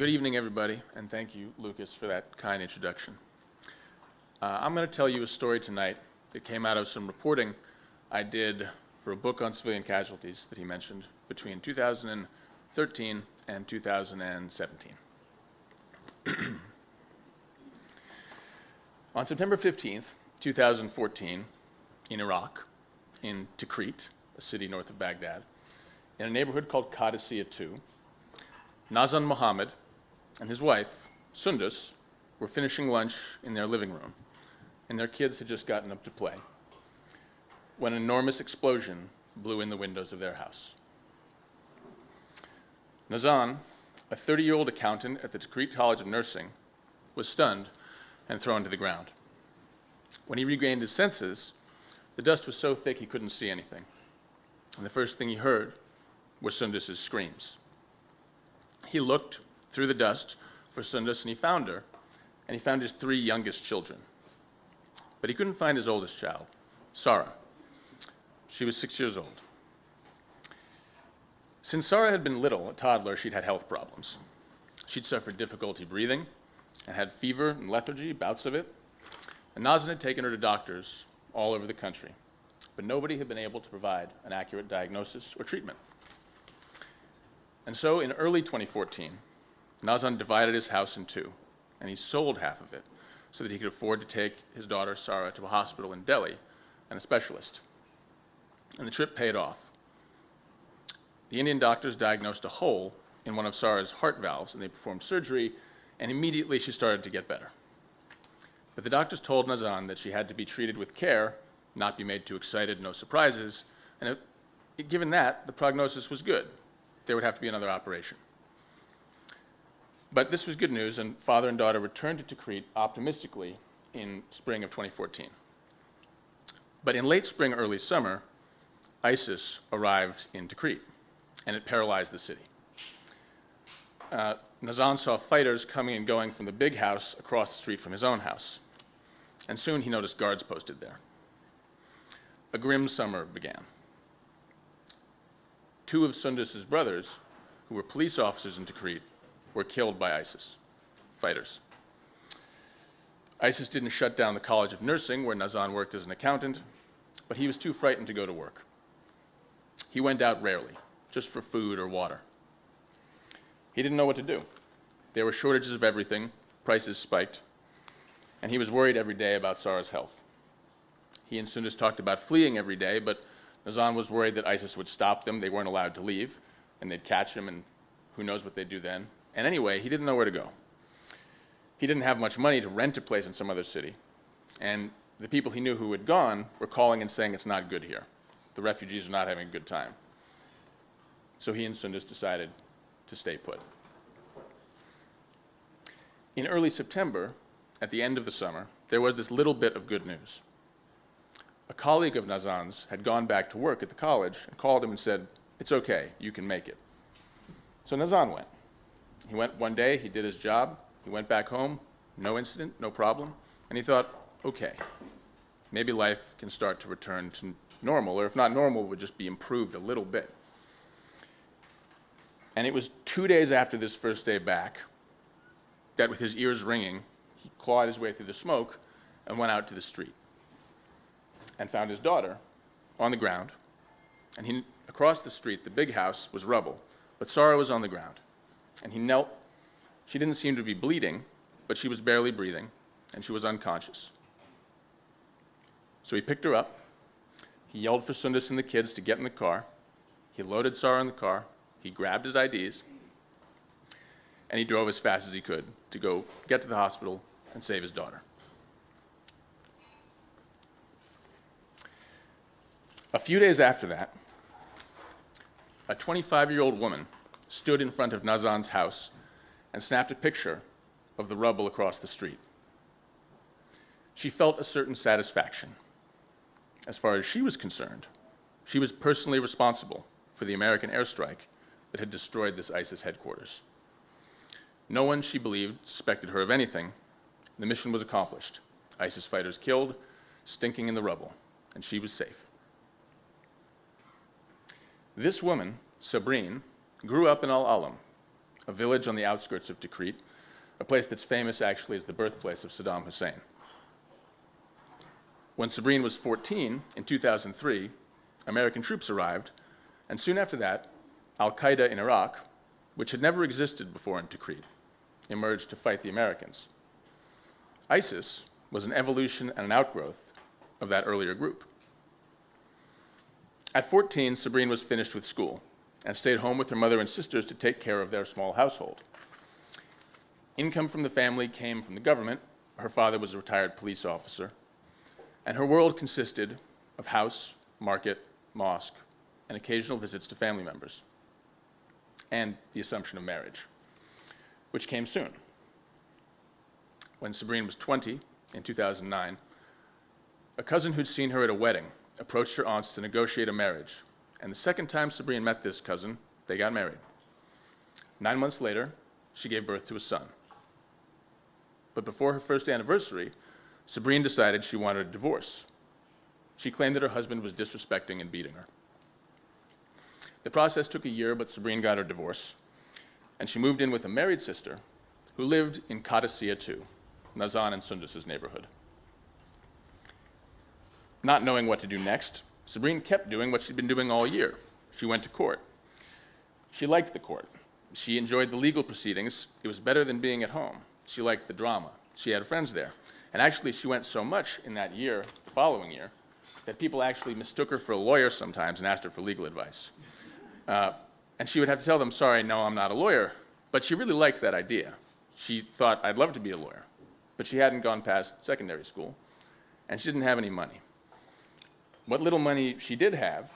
Good evening, everybody, and thank you, Lucas, for that kind introduction. I'm going to tell you a story tonight that came out of some reporting I did for a book on civilian casualties that he mentioned between 2013 and 2017. On September 15th, 2014, in Iraq, in Tikrit, a city north of Baghdad, in a neighborhood called Qadisiyah 2, Nazan Mohammed and his wife, Sundus, were finishing lunch in their living room, and their kids had just gotten up to play, when an enormous explosion blew in the windows of their house. Nazan, a 30-year-old accountant at the Tikrit College of Nursing, was stunned and thrown to the ground. When he regained his senses, the dust was so thick he couldn't see anything, and the first thing he heard were Sundus's screams. He looked through the dust for Sundus, and he found her, and he found his 3 youngest children. But he couldn't find his oldest child, Sarah. She was 6 years old. Since Sarah had been little, a toddler, she'd had health problems. She'd suffered difficulty breathing and had fever and lethargy, bouts of it. And Nazan had taken her to doctors all over the country, but nobody had been able to provide an accurate diagnosis or treatment. And so in early 2014, Nazan divided his house in 2, and he sold half of it so that he could afford to take his daughter Sarah to a hospital in Delhi and a specialist. And the trip paid off. The Indian doctors diagnosed a hole in one of Sarah's heart valves, and they performed surgery, and immediately she started to get better. But the doctors told Nazan that she had to be treated with care, not be made too excited, no surprises, and given that, the prognosis was good. There would have to be another operation. But this was good news, and father and daughter returned to Tikrit optimistically in spring of 2014. But in late spring, early summer, ISIS arrived in Tikrit, and it paralyzed the city. Nazan saw fighters coming and going from the big house across the street from his own house, and soon he noticed guards posted there. A grim summer began. 2 of Sundus's brothers, who were police officers in Tikrit, were killed by ISIS fighters. ISIS didn't shut down the College of Nursing, where Nazan worked as an accountant, but he was too frightened to go to work. He went out rarely, just for food or water. He didn't know what to do. There were shortages of everything, prices spiked, and he was worried every day about Sarah's health. He and Sundus talked about fleeing every day, but Nazan was worried that ISIS would stop them. They weren't allowed to leave, and they'd catch him, and who knows what they'd do then. And anyway, he didn't know where to go. He didn't have much money to rent a place in some other city, and the people he knew who had gone were calling and saying it's not good here. The refugees are not having a good time. So he and Sundus decided to stay put. In early September, at the end of the summer, there was this little bit of good news. A colleague of Nazan's had gone back to work at the college and called him and said, "It's okay, you can make it." So Nazan went. He went one day, he did his job, he went back home, no incident, no problem, and he thought, okay, maybe life can start to return to normal, or if not normal, would just be improved a little bit. And it was 2 days after this first day back that, with his ears ringing, he clawed his way through the smoke and went out to the street and found his daughter on the ground. And across the street, the big house was rubble, but Sarah was on the ground. And he knelt. She didn't seem to be bleeding, but she was barely breathing, and she was unconscious. So he picked her up. He yelled for Sundus and the kids to get in the car. He loaded Sarah in the car. He grabbed his IDs, and he drove as fast as he could to go get to the hospital and save his daughter. A few days after that, a 25-year-old woman stood in front of Nazan's house and snapped a picture of the rubble across the street. She felt a certain satisfaction. As far as she was concerned, she was personally responsible for the American airstrike that had destroyed this ISIS headquarters. No one, she believed, suspected her of anything. The mission was accomplished. ISIS fighters killed, stinking in the rubble, and she was safe. This woman, Sabrine, grew up in Al-Alam, a village on the outskirts of Tikrit, a place that's famous actually as the birthplace of Saddam Hussein. When Sabrine was 14 in 2003, American troops arrived, and soon after that, Al-Qaeda in Iraq, which had never existed before in Tikrit, emerged to fight the Americans. ISIS was an evolution and an outgrowth of that earlier group. At 14, Sabrine was finished with school and stayed home with her mother and sisters to take care of their small household. Income from the family came from the government. Her father was a retired police officer, and her world consisted of house, market, mosque, and occasional visits to family members, and the assumption of marriage, which came soon. When Sabrine was 20, in 2009, a cousin who'd seen her at a wedding approached her aunts to negotiate a marriage, and the second time Sabrine met this cousin, they got married. 9 months later, she gave birth to a son. But before her first anniversary, Sabrine decided she wanted a divorce. She claimed that her husband was disrespecting and beating her. The process took a year, but Sabrine got her divorce, and she moved in with a married sister who lived in Qadisiyah 2, Nazan and Sundus's neighborhood. Not knowing what to do next, Sabrine kept doing what she'd been doing all year. She went to court. She liked the court. She enjoyed the legal proceedings. It was better than being at home. She liked the drama. She had friends there. And actually, she went so much in that year, the following year, that people actually mistook her for a lawyer sometimes and asked her for legal advice. And she would have to tell them, sorry, no, I'm not a lawyer. But she really liked that idea. She thought, I'd love to be a lawyer. But she hadn't gone past secondary school, and she didn't have any money. What little money she did have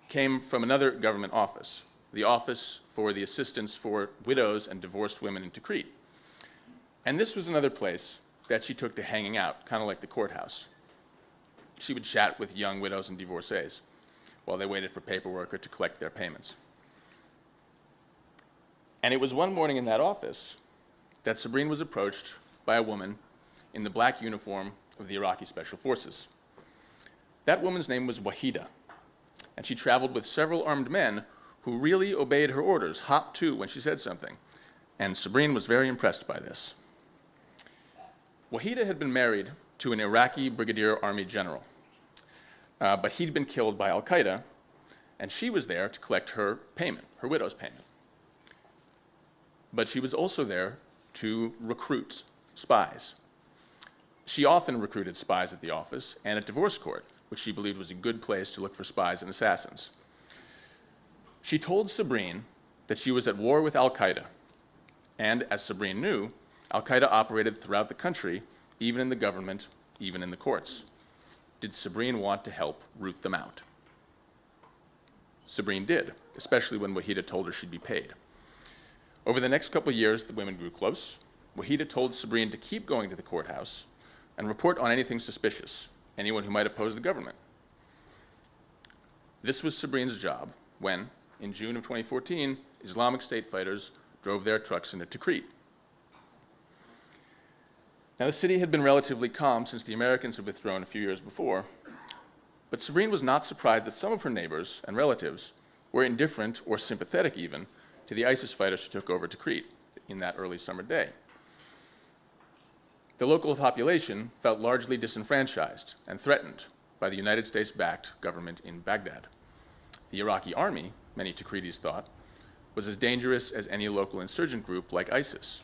came from another government office, the Office for the Assistance for Widows and Divorced Women in Tikrit. And this was another place that she took to hanging out, kind of like the courthouse. She would chat with young widows and divorcees while they waited for paperwork or to collect their payments. And it was one morning in that office that Sabrine was approached by a woman in the black uniform of the Iraqi Special Forces. That woman's name was Wahida, and she traveled with several armed men who really obeyed her orders, hop to when she said something, and Sabrine was very impressed by this. Wahida had been married to an Iraqi Brigadier Army general, but he'd been killed by Al-Qaeda, and she was there to collect her payment, her widow's payment. But she was also there to recruit spies. She often recruited spies at the office and at divorce court, which she believed was a good place to look for spies and assassins. She told Sabrine that she was at war with Al-Qaeda, and as Sabrine knew, Al-Qaeda operated throughout the country, even in the government, even in the courts. Did Sabrine want to help root them out? Sabrine did, especially when Wahida told her she'd be paid. Over the next couple of years, the women grew close. Wahida told Sabrine to keep going to the courthouse and report on anything suspicious, anyone who might oppose the government. This was Sabrine's job when, in June of 2014, Islamic State fighters drove their trucks into Tikrit. Now, the city had been relatively calm since the Americans had withdrawn a few years before, but Sabrine was not surprised that some of her neighbors and relatives were indifferent or sympathetic even to the ISIS fighters who took over Tikrit in that early summer day. The local population felt largely disenfranchised and threatened by the United States-backed government in Baghdad. The Iraqi army, many Tikritis thought, was as dangerous as any local insurgent group like ISIS.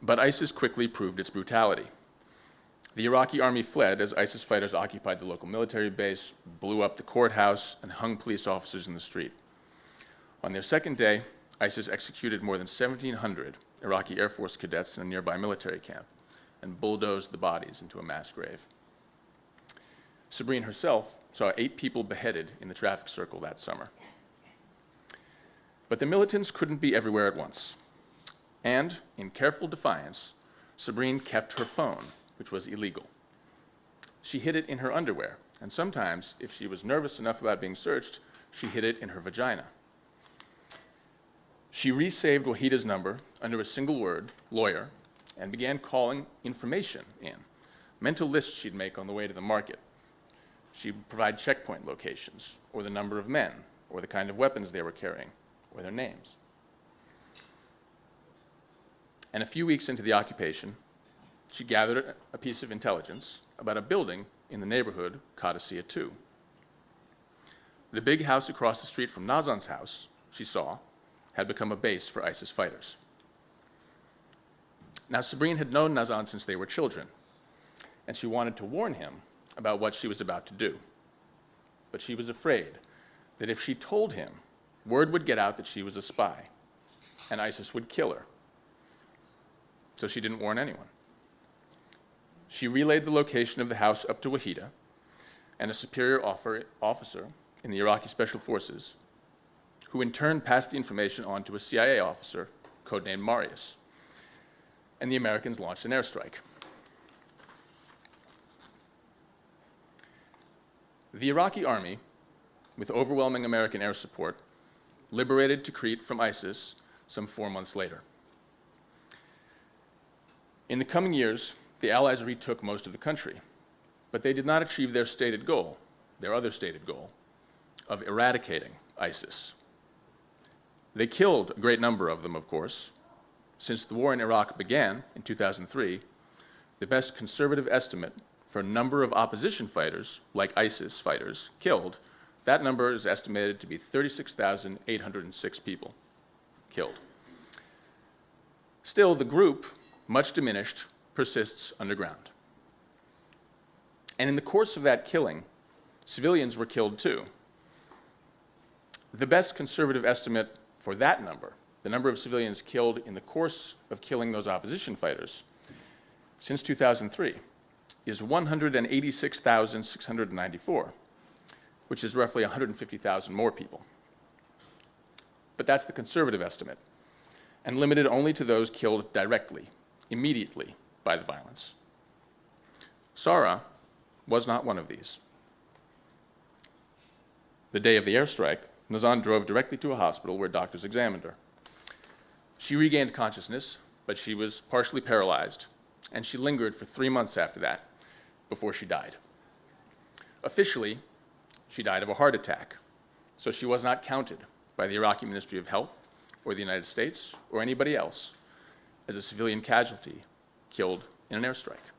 But ISIS quickly proved its brutality. The Iraqi army fled as ISIS fighters occupied the local military base, blew up the courthouse, and hung police officers in the street. On their second day, ISIS executed more than 1,700 Iraqi Air Force cadets in a nearby military camp and bulldozed the bodies into a mass grave. Sabrine herself saw 8 people beheaded in the traffic circle that summer. But the militants couldn't be everywhere at once. And, in careful defiance, Sabrine kept her phone, which was illegal. She hid it in her underwear, and sometimes, if she was nervous enough about being searched, she hid it in her vagina. She resaved Wahida's number under a single word, lawyer, and began calling information in, mental lists she'd make on the way to the market. She'd provide checkpoint locations, or the number of men, or the kind of weapons they were carrying, or their names. And a few weeks into the occupation, she gathered a piece of intelligence about a building in the neighborhood, Qadisiyah 2. The big house across the street from Nazan's house, she saw, had become a base for ISIS fighters. Now, Sabrine had known Nazan since they were children, and she wanted to warn him about what she was about to do. But she was afraid that if she told him, word would get out that she was a spy, and ISIS would kill her. So she didn't warn anyone. She relayed the location of the house up to Wahida, and a superior officer in the Iraqi Special Forces, who in turn passed the information on to a CIA officer, codenamed Marius. And the Americans launched an airstrike. The Iraqi army, with overwhelming American air support, liberated Tikrit from ISIS some 4 months later. In the coming years, the Allies retook most of the country, but they did not achieve their stated goal, their other stated goal, of eradicating ISIS. They killed a great number of them, of course. Since the war in Iraq began in 2003, the best conservative estimate for a number of opposition fighters, like ISIS fighters, killed, that number is estimated to be 36,806 people killed. Still, the group, much diminished, persists underground. And in the course of that killing, civilians were killed too. The best conservative estimate for that number, the number of civilians killed in the course of killing those opposition fighters, since 2003, is 186,694, which is roughly 150,000 more people. But that's the conservative estimate, and limited only to those killed directly, immediately, by the violence. Sarah was not one of these. The day of the airstrike, Nazan drove directly to a hospital where doctors examined her. She regained consciousness, but she was partially paralyzed, and she lingered for 3 months after that before she died. Officially, she died of a heart attack, so she was not counted by the Iraqi Ministry of Health or the United States or anybody else as a civilian casualty killed in an airstrike.